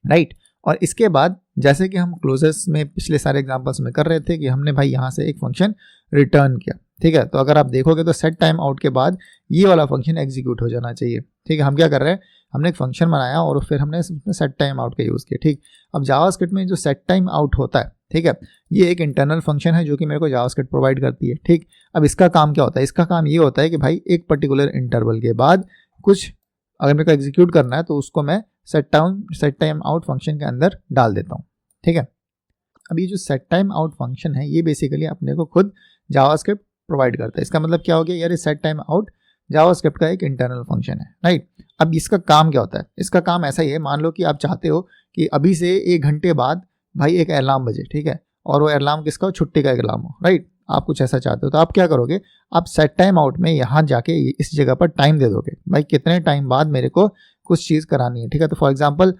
राइट। और इसके बाद जैसे कि हम क्लोजर्स में पिछले सारे एग्जांपल्स में कर रहे थे कि हमने भाई यहाँ से एक फंक्शन रिटर्न किया, ठीक है। तो अगर आप देखोगे तो सेट टाइम आउट के बाद ये वाला फंक्शन एग्जीक्यूट हो जाना चाहिए, ठीक है। हम क्या कर रहे हैं, हमने एक फंक्शन बनाया और फिर हमने सेट टाइम आउट का यूज़ किया, ठीक। अब जावास्क्रिप्ट में जो सेट टाइम आउट होता है, ठीक है, ये एक इंटरनल फंक्शन है जो कि मेरे को जावास्क्रिप्ट प्रोवाइड करती है, ठीक। अब इसका काम क्या होता है, इसका काम ये होता है कि भाई एक पर्टिकुलर इंटरवल के बाद कुछ अगर मेरे को एग्जीक्यूट करना है तो उसको मैं सेट टाइम आउट फंक्शन के अंदर डाल देता हूँ, ठीक है। अब ये जो सेट टाइम आउट फंक्शन है ये बेसिकली अपने को खुद जावास्क्रिप्ट प्रोवाइड करता है। इसका मतलब क्या हो गया यार, सेट टाइम आउट जावास्क्रिप्ट का एक इंटरनल फंक्शन है, राइट। अब इसका काम क्या होता है, इसका काम ऐसा ही है, मान लो कि आप चाहते हो कि अभी से 1 घंटे बाद भाई एक अलार्म बजे, ठीक है, और वो अलार्म किसका हो, छुट्टी का अलार्म हो, राइट। आप कुछ ऐसा चाहते हो तो आप क्या करोगे, आप सेट टाइम आउट में यहाँ जाके इस जगह पर टाइम दे दोगे, भाई कितने टाइम बाद मेरे को कुछ चीज़ करानी है, ठीक है। तो for example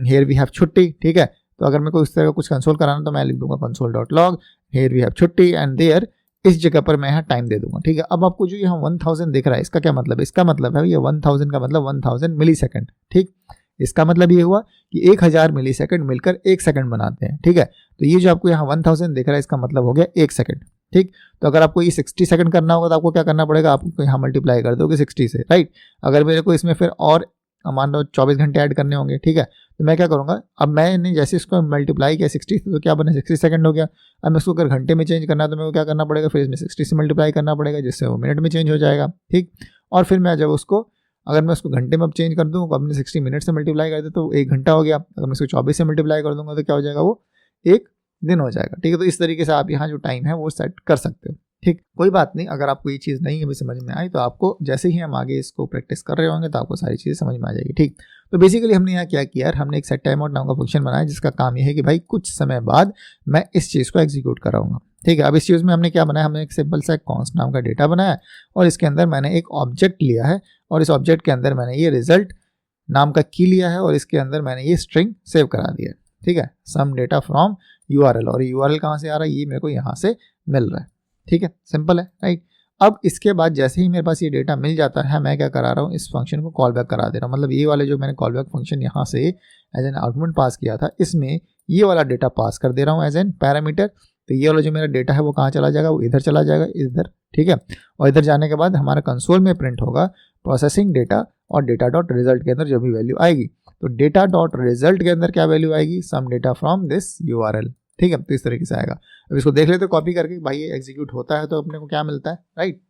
here we have छुट्टी, ठीक है। तो अगर मेरे को इस तरह का कुछ कंसोल कराना तो मैं लिख दूंगा console.log हेयर वी हैव छुट्टी एंड देयर, इस जगह पर मैं यहाँ टाइम दे दूंगा, ठीक है। अब आपको जो यहाँ 1000 दिख रहा है, इसका क्या मतलब है, इसका मतलब है ये 1000 का मतलब 1000 मिली सेकेंड, ठीक। इसका मतलब ये हुआ कि 1000 मिली सेकेंड मिलकर 1 सेकंड बनाते हैं, ठीक है। तो ये जो आपको यहाँ 1000 दिख रहा है, इसका मतलब हो गया 1 सेकंड, ठीक। तो अगर आपको ये 60 सेकंड करना होगा तो आपको क्या करना पड़ेगा, आपको यहाँ मल्टीप्लाई कर दोगे 60 से, राइट। अगर मेरे को इसमें फिर और मान लो 24 घंटे ऐड करने होंगे, ठीक है। तो मैं क्या करूँगा, अब मैंने जैसे इसको मल्टीप्लाई किया 60 से तो क्या बने 60 सेकंड हो गया। अब मैं इसको अगर घंटे में चेंज करना है तो मेरे को क्या करना पड़ेगा, फिर इसमें 60 से मल्टीप्लाई करना पड़ेगा, जिससे वो मिनट में चेंज हो जाएगा, ठीक। और फिर मैं जब उसको, अगर मैं उसको घंटे में अब चेंज कर दूँ, अपने 60 मिनट से मल्टीप्लाई कर दे तो 1 घंटा हो गया। अगर मैं इसको 24 से मल्टीप्लाई कर दूंगा तो क्या हो जाएगा, वो 1 दिन हो जाएगा, ठीक है। तो इस तरीके से आप यहाँ जो टाइम है वो सेट कर सकते हो, ठीक। कोई बात नहीं, अगर आपको ये चीज़ नहीं अभी समझ में आई तो आपको जैसे ही हम आगे इसको प्रैक्टिस कर रहे होंगे तो आपको सारी चीज़ें समझ में आ जाएगी, ठीक। तो बेसिकली हमने यहाँ क्या किया यार, हमने एक सेट टाइम आउट नाम का फंक्शन बनाया जिसका काम ये है कि भाई कुछ समय बाद मैं इस चीज़ को एग्जीक्यूट कराऊंगा, ठीक है। अब इस चीज़ में हमने क्या बनाया, हमने एक सिंपल सा कॉन्स्ट नाम का डेटा बनाया और इसके अंदर मैंने एक ऑब्जेक्ट लिया है और इस ऑब्जेक्ट के अंदर मैंने ये रिजल्ट नाम का की लिया है और इसके अंदर मैंने ये स्ट्रिंग सेव करा दिया है, ठीक है, सम डेटा फ्रॉम URL। और URL कहाँ से आ रहा है, ये मेरे को यहाँ से मिल रहा है, ठीक है, सिंपल है, राइट। अब इसके बाद जैसे ही मेरे पास ये डेटा मिल जाता है, मैं क्या करा रहा हूँ, इस फंक्शन को कॉल बैक करा दे रहा हूँ। मतलब ये वाले जो मैंने कॉल बैक फंक्शन यहाँ से एज एन आर्गुमेंट पास किया था, इसमें ये वाला डेटा पास कर दे रहा हूँ एज एन पैरामीटर। तो ये वाला जो मेरा डेटा है वो कहाँ चला जाएगा, वो इधर चला जाएगा, इधर, ठीक है। और इधर जाने के बाद हमारा कंसोल में प्रिंट होगा प्रोसेसिंग डेटा और डेटा डॉट रिजल्ट के अंदर जो भी वैल्यू आएगी। तो डेटा डॉट रिजल्ट के अंदर क्या वैल्यू आएगी, some data from this URL, ठीक है। तो इस तरीके से आएगा। अब इसको देख लेते कॉपी करके, भाई ये एग्जीक्यूट होता है तो अपने को क्या मिलता है, राइट।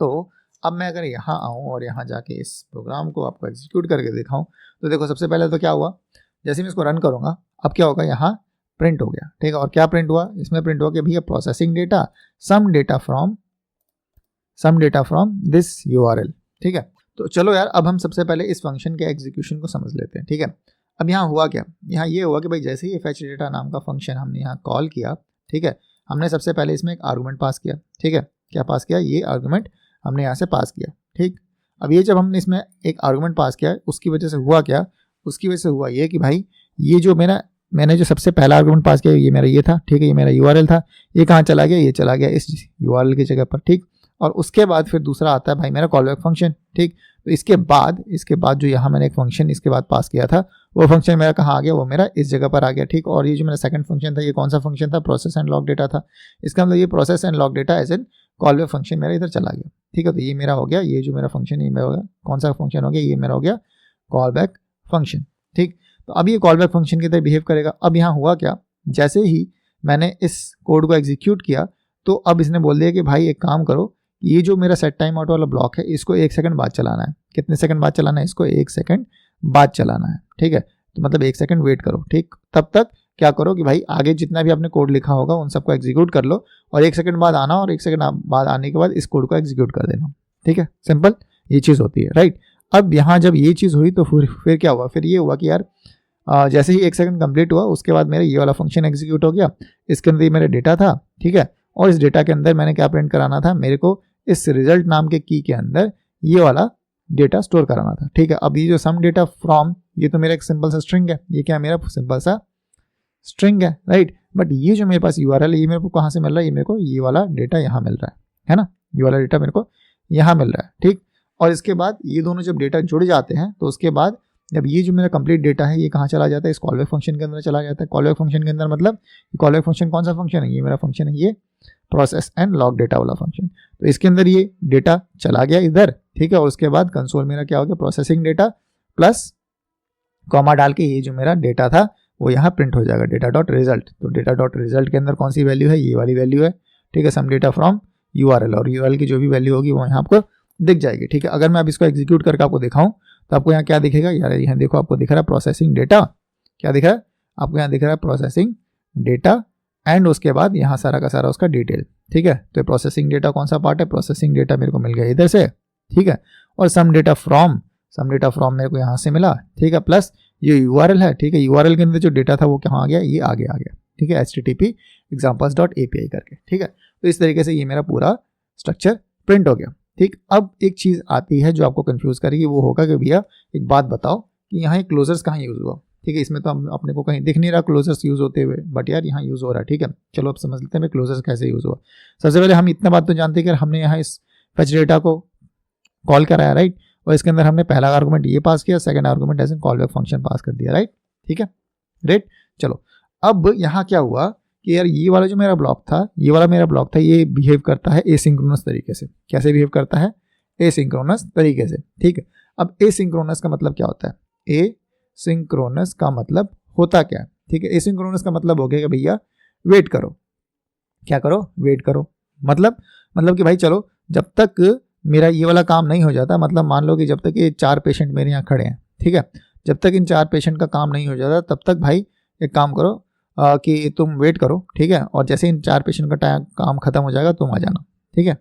तो अब मैं अगर यहाँ आऊँ और यहाँ जाके इस प्रोग्राम को आपको एग्जीक्यूट करके दिखाऊँ तो देखो सबसे पहले तो क्या हुआ, जैसे मैं इसको रन करूँगा अब क्या होगा, यहाँ प्रिंट हो गया, ठीक है। और क्या प्रिंट हुआ, इसमें प्रिंट हुआ कि भैया processing data some data from this URL, ठीक है। तो चलो यार, अब हम सबसे पहले इस फंक्शन के एग्जीक्यूशन को समझ लेते हैं, ठीक है। अब यहाँ हुआ क्या, यहाँ ये हुआ कि भाई जैसे ही fetch डेटा नाम का फंक्शन हमने यहाँ कॉल किया, ठीक है, हमने सबसे पहले इसमें एक आर्गुमेंट पास किया, ठीक है। क्या पास किया, ये आर्गुमेंट हमने यहाँ से पास किया, ठीक। अब ये जब हमने इसमें एक आर्गुमेंट पास किया, उसकी वजह से हुआ क्या, उसकी वजह से हुआ ये कि भाई ये जो मैंने जो सबसे पहला आर्गुमेंट पास किया ये मेरा ये था, ठीक है, ये मेरा URL था, ये कहाँ चला गया, ये चला गया इस URL की जगह पर, ठीक। और उसके बाद फिर दूसरा आता है भाई मेरा कॉल बैक फंक्शन, ठीक। तो इसके बाद जो यहाँ मैंने एक फंक्शन इसके बाद पास किया था, वो फंक्शन मेरा कहाँ आ गया, वो मेरा इस जगह पर आ गया, ठीक। और ये जो मेरा सेकंड फंक्शन था, ये कौन सा फंक्शन था, प्रोसेस एंड लॉग डेटा था। इसका मतलब ये process and log data as an call back function मेरा इधर चला गया, ठीक है। तो ये मेरा हो गया, ये जो मेरा फंक्शन ये मेरा हो गया, कौन सा फंक्शन हो गया, ये मेरा हो गया कॉल बैक फंक्शन, ठीक। तो अब ये कॉल बैक फंक्शन की तरह बिहेव करेगा। अब यहाँ हुआ क्या, जैसे ही मैंने इस कोड को एग्जीक्यूट किया तो अब इसने बोल दिया कि भाई एक काम करो, ये जो मेरा सेट टाइम आउट वाला ब्लॉक है इसको 1 सेकंड बाद चलाना है। कितने सेकंड बाद चलाना है, इसको 1 सेकंड बाद चलाना है, ठीक है। तो मतलब 1 सेकंड वेट करो, ठीक। तब तक क्या करो कि भाई आगे जितना भी आपने कोड लिखा होगा उन सबको एग्जीक्यूट कर लो और 1 सेकंड बाद आना और 1 सेकंड बाद आने के बाद इस कोड को एग्जीक्यूट कर देना, ठीक है। सिंपल ये चीज़ होती है, राइट। अब यहाँ जब ये चीज़ हुई तो फिर क्या हुआ, फिर ये हुआ कि यार जैसे ही 1 सेकंड कंप्लीट हुआ उसके बाद मेरा ये वाला फंक्शन एग्जीक्यूट हो गया। इसके अंदर ये मेरा डेटा था, ठीक है। और इस डेटा के अंदर मैंने क्या प्रिंट कराना था, मेरे को इस रिजल्ट नाम के की के अंदर ये वाला डेटा स्टोर कराना था, ठीक है। अब ये जो सम डेटा फ्रॉम, ये तो मेरा एक सिंपल सा स्ट्रिंग है, ये क्या मेरा सिंपल सा स्ट्रिंग है, राइट। बट ये जो मेरे पास URL है ये मेरे को कहाँ से मिल रहा है, ये मेरे को ये वाला डेटा यहाँ मिल रहा है ना, ये वाला डेटा मेरे को यहाँ मिल रहा है, ठीक। और इसके बाद ये दोनों जब डेटा जुड़ जाते हैं तो उसके बाद जब ये जो मेरा कंप्लीट डेटा है ये कहाँ चला जाता है, इस कॉल बैक फंक्शन के अंदर चला जाता है। कॉल बैक फंक्शन के अंदर मतलब कॉल बैक फंक्शन कौन सा फंक्शन है, ये मेरा फंक्शन है ये प्रोसेस एंड लॉग डेटा वाला फंक्शन। तो इसके अंदर ये डेटा चला गया इधर, ठीक है। और उसके बाद कंसोल मेरा क्या हो गया, प्रोसेसिंग डेटा प्लस कॉमा डाल के ये जो मेरा डेटा था वो यहाँ प्रिंट हो जाएगा, डेटा डॉट रिजल्ट। तो डेटा डॉट रिजल्ट के अंदर कौन सी वैल्यू है, ये वाली वैल्यू है, ठीक है, सम डेटा फ्रॉम URL। और URL की जो भी वैल्यू होगी वो यहाँ आपको दिख जाएगी, ठीक है। अगर मैं अब इसको एग्जीक्यूट करके आपको दिखाऊं तो आपको यहाँ क्या दिखेगा यार, यहाँ देखो आपको दिख रहा है प्रोसेसिंग डेटा, क्या दिख रहा है आपको, यहाँ दिख रहा है प्रोसेसिंग डेटा एंड उसके बाद यहाँ सारा का सारा उसका डिटेल, ठीक है। तो प्रोसेसिंग डेटा कौन सा पार्ट है, प्रोसेसिंग डेटा मेरे को मिल गया इधर से, ठीक है। और सम डेटा फ्रॉम मेरे को यहाँ से मिला, ठीक है। प्लस ये यूआरएल है, ठीक है। यूआरएल के अंदर जो डेटा था वो कहाँ आ गया, ये आगे आ गया, ठीक है, http examples.api करके, ठीक है। तो इस तरीके से ये मेरा पूरा स्ट्रक्चर प्रिंट हो गया, ठीक। अब एक चीज़ आती है जो आपको कंफ्यूज करेगी, वो होगा कि भैया एक बात बताओ कि यहाँ क्लोजर्स कहाँ यूज़ हुआ, ठीक है। इसमें तो हम अपने को कहीं दिख नहीं रहा क्लोजर्स यूज़ होते हुए, बट यार यहाँ यूज़ हो रहा है, ठीक है। चलो अब समझ लेते हैं क्लोजर्स कैसे यूज़ हुआ। सबसे पहले हम इतना बात तो जानते हैं कि हमने यहाँ इस फेच डेटा को कॉल कराया, राइट। और इसके अंदर हमने पहला आर्गुमेंट ये पास किया, second argument as an call back function pass कर दिया, राइट, ठीक है, ग्रेट। चलो अब यहाँ क्या हुआ कि यार ये वाला जो मेरा ब्लॉक था, ये बिहेव करता है एसिंक्रोनस तरीके से। कैसे बिहेव करता है, एसिंक्रोनस तरीके से, ठीक है। अब एसिंक्रोनस का मतलब क्या होता है, एसिंक्रोनस का मतलब होता क्या है, ठीक है। एसिंक्रोनस का मतलब हो गया कि भैया वेट करो, क्या करो, वेट करो। मतलब कि भाई चलो जब तक मेरा ये वाला काम नहीं हो जाता, मतलब मान लो कि जब तक ये 4 पेशेंट मेरे यहाँ खड़े हैं, ठीक है, जब तक इन 4 पेशेंट का काम नहीं हो जाता तब तक भाई एक काम करो कि तुम वेट करो, ठीक है। और जैसे इन 4 पेशेंट का काम खत्म हो जाएगा तुम आ जाना, ठीक है।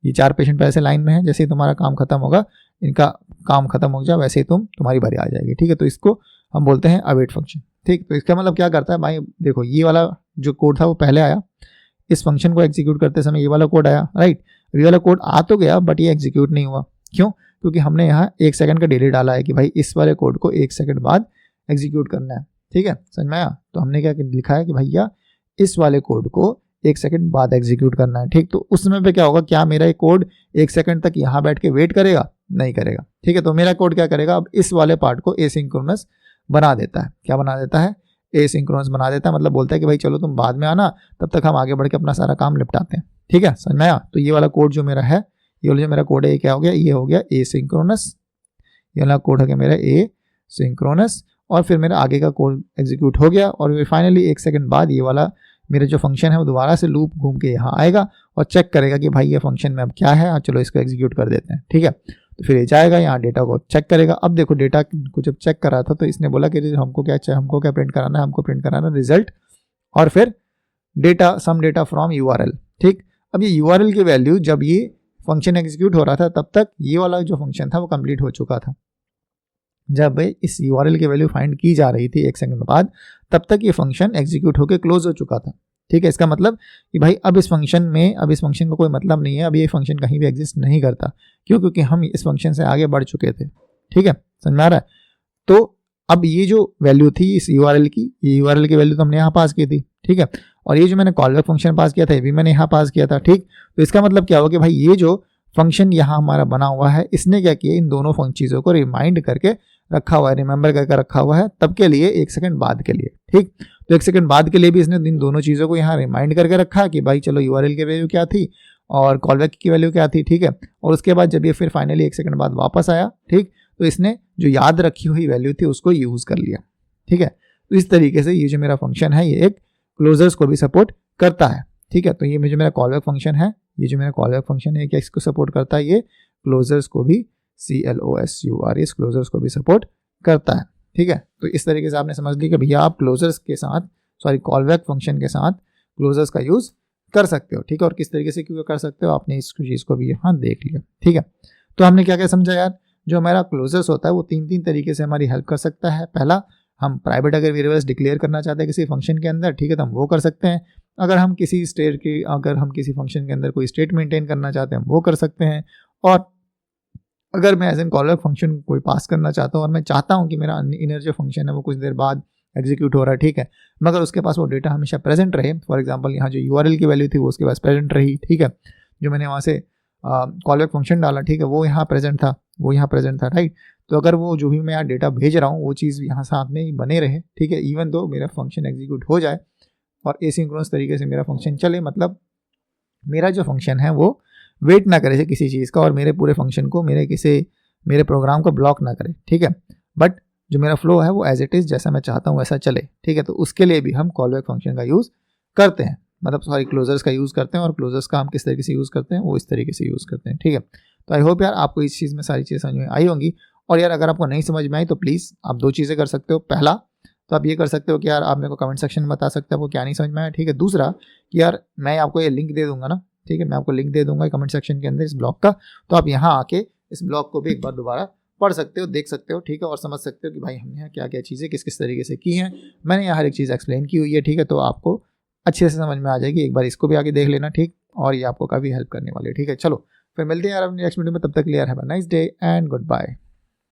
ये 4 पेशेंट पहले से लाइन में है, जैसे ही तुम्हारा काम खत्म होगा, इनका काम खत्म हो जाए, वैसे ही तुम्हारी बारी आ जाएगी, ठीक है। तो इसको हम बोलते हैं अवेट फंक्शन, ठीक। तो इसका मतलब क्या करता है भाई, देखो ये वाला जो कोड था वो पहले आया, इस फंक्शन को एग्जीक्यूट करते समय ये वाला कोड आया, राइट। ये वाला कोड आ तो गया बट ये एग्जीक्यूट नहीं हुआ, क्यों, क्योंकि हमने यहाँ 1 सेकंड का डिले डाला है कि भाई इस वाले कोड को 1 सेकंड बाद एग्जीक्यूट करना है, ठीक है, समझ में आया। तो हमने क्या लिखा है कि भैया इस वाले कोड को 1 सेकंड बाद एग्जीक्यूट करना है, ठीक। तो उस समय पे क्या होगा, क्या मेरा ये कोड 1 सेकंड तक यहाँ बैठ के वेट करेगा, नहीं करेगा, ठीक है। तो मेरा कोड क्या करेगा, अब इस वाले पार्ट को एसिंक्रोनस बना देता है। क्या बना देता है, एसिंक्रोनस बना देता है। मतलब बोलता है कि भाई चलो तुम बाद में आना, तब तक हम आगे बढ़ के अपना सारा काम निपटाते हैं, ठीक है, समझ में आया। तो ये वाला कोड जो मेरा है, ये वाला जो मेरा कोड है, ये क्या हो गया, ये हो गया एसिंक्रोनस। ये वाला कोड हो गया मेरा एसिंक्रोनस, और फिर मेरा आगे का कोड एग्जीक्यूट हो गया, और फिर फाइनली 1 सेकंड बाद ये वाला मेरा जो फंक्शन है वो दोबारा से लूप घूम के यहाँ आएगा और चेक करेगा कि भाई ये फंक्शन में अब क्या है, चलो इसको एग्जीक्यूट कर देते हैं, ठीक है। तो फिर ये जाएगा यहाँ डेटा को चेक करेगा। अब देखो डेटा को जब चेक कर रहा था तो इसने बोला कि हमको क्या प्रिंट कराना है, हमको प्रिंट कराना है रिजल्ट और फिर data, some data from URL, ठीक। अब ये यूआरएल की वैल्यू जब ये फंक्शन एग्जीक्यूट हो रहा था तब तक ये वाला जो फंक्शन था वो कंप्लीट हो चुका था। जब इस यूआरएल की वैल्यू फाइंड की जा रही थी 1 सेकंड बाद, तब तक ये फंक्शन एग्जीक्यूट होकर क्लोज हो चुका था, ठीक है। इसका मतलब कि भाई अब इस फंक्शन का कोई मतलब नहीं है, अब ये फंक्शन कहीं भी एग्जिस्ट नहीं करता, क्यों, क्योंकि हम इस फंक्शन से आगे बढ़ चुके थे, ठीक है, समझ में आ रहा है। तो अब ये जो वैल्यू थी इस यूआरएल की, ये यूआरएल की वैल्यू तो हमने यहाँ पास की थी, ठीक है। और ये जो मैंने कॉलबैक फंक्शन पास किया था ये भी मैंने यहाँ पास किया था, ठीक। तो इसका मतलब क्या हुआ कि भाई ये जो फंक्शन यहाँ हमारा बना हुआ है, इसने क्या किया, इन दोनों चीज़ों को रिमाइंड करके रखा हुआ है, रिमेंबर करके रखा हुआ है, तब के लिए 1 सेकंड बाद के लिए, ठीक। तो 1 सेकंड बाद के लिए भी इसने इन दोनों चीज़ों को यहाँ रिमाइंड करके रखा कि भाई चलो यूआरएल की वैल्यू क्या थी और कॉलबैक की वैल्यू क्या थी, ठीक है। और उसके बाद जब ये फिर फाइनली 1 सेकंड बाद वापस आया, ठीक, तो इसने जो याद रखी हुई वैल्यू थी उसको यूज़ कर लिया, ठीक है। तो इस तरीके से ये जो मेरा फंक्शन है ये एक क्लोजर्स को भी सपोर्ट करता है, ठीक है। तो ये जो मेरा कॉलबैक फंक्शन है, क्या इसको सपोर्ट करता है, ये क्लोजर्स को भी, CLOSURES क्लोजर्स को भी सपोर्ट करता है, ठीक है। तो इस तरीके से आपने समझ ली कि भैया आप क्लोजर्स के साथ, कॉलबैक फंक्शन के साथ क्लोजर्स का यूज़ कर सकते हो, ठीक है। और किस तरीके से क्यों कर सकते हो, आपने इस चीज़ को भी यहाँ देख लिया, ठीक है। तो हमने क्या क्या समझा यार, जो हमारा क्लोजर्स होता है वो 3 तरीके से हमारी हेल्प कर सकता है। पहला, हम प्राइवेट अगर वेरिएबल्स डिक्लेयर करना चाहते हैं किसी फंक्शन के अंदर, ठीक है, तो हम वो कर सकते हैं। अगर हम किसी फंक्शन के अंदर कोई स्टेट मेंटेन करना चाहते हैं हम वो कर सकते हैं। और अगर मैं एज एन कॉलबैक फंक्शन कोई पास करना चाहता हूँ और मैं चाहता हूँ कि मेरा इनर जो फंक्शन है वो कुछ देर बाद एग्जीक्यूट हो रहा है, ठीक है, मगर उसके पास वो डेटा हमेशा प्रेजेंट रहे, फॉर एग्जांपल यहाँ जो यूआरएल की वैल्यू थी वो उसके पास प्रेजेंट रही, ठीक है, जो मैंने वहाँ से कॉलबैक फंक्शन डाला, ठीक है, वो यहाँ प्रेजेंट था, राइट। तो अगर वो जो भी मैं यहाँ डेटा भेज रहा हूँ वो चीज़ यहाँ साथ में ही बने रहे, ठीक है, इवन दो मेरा फंक्शन एग्जीक्यूट हो जाए और एसिंक्रोनस तरीके से मेरा फंक्शन चले, मतलब मेरा जो फंक्शन है वो वेट ना करे किसी चीज़ का और मेरे पूरे फंक्शन को, मेरे प्रोग्राम को ब्लॉक ना करे, ठीक है, बट जो मेरा फ्लो है वो एज इट इज़ जैसा मैं चाहता हूँ वैसा चले, ठीक है। तो उसके लिए भी हम कॉलबैक फंक्शन का यूज़ करते हैं, मतलब क्लोजर्स का यूज़ करते हैं, और क्लोजर्स का हम किस तरीके से यूज़ करते हैं वो इस तरीके से यूज़ करते हैं, ठीक है। तो आई होप यार आपको इस चीज़ में सारी चीज़ें समझ में आई होंगी। और यार अगर आपको नहीं समझ में आई तो प्लीज़ आप 2 चीज़ें कर सकते हो। पहला, तो आप ये कर सकते हो कि यार आप मेरे को कमेंट सेक्शन में बता सकते हो आपको क्या नहीं समझ में आया, ठीक है। दूसरा कि यार मैं आपको ये लिंक दे दूंगा ना, ठीक है, मैं आपको लिंक दे दूंगा कमेंट सेक्शन के अंदर इस ब्लॉग का, तो आप यहाँ आके इस ब्लॉग को भी एक बार दोबारा पढ़ सकते हो, देख सकते हो, ठीक है, और समझ सकते हो कि भाई हमने यहाँ क्या क्या चीज़ें किस किस तरीके से की हैं। मैंने यहाँ हर एक चीज़ एक्सप्लेन की हुई है, ठीक है, तो आपको अच्छे से समझ में आ जाएगी। एक बार इसको भी आगे देख लेना, ठीक, और ये आपको काफ़ी हेल्प करने वाली है, ठीक है। चलो फिर मिलते हैं यार अपनी नेक्स्ट वीडियो में, तब तक के लिए यार have a nice day and good bye.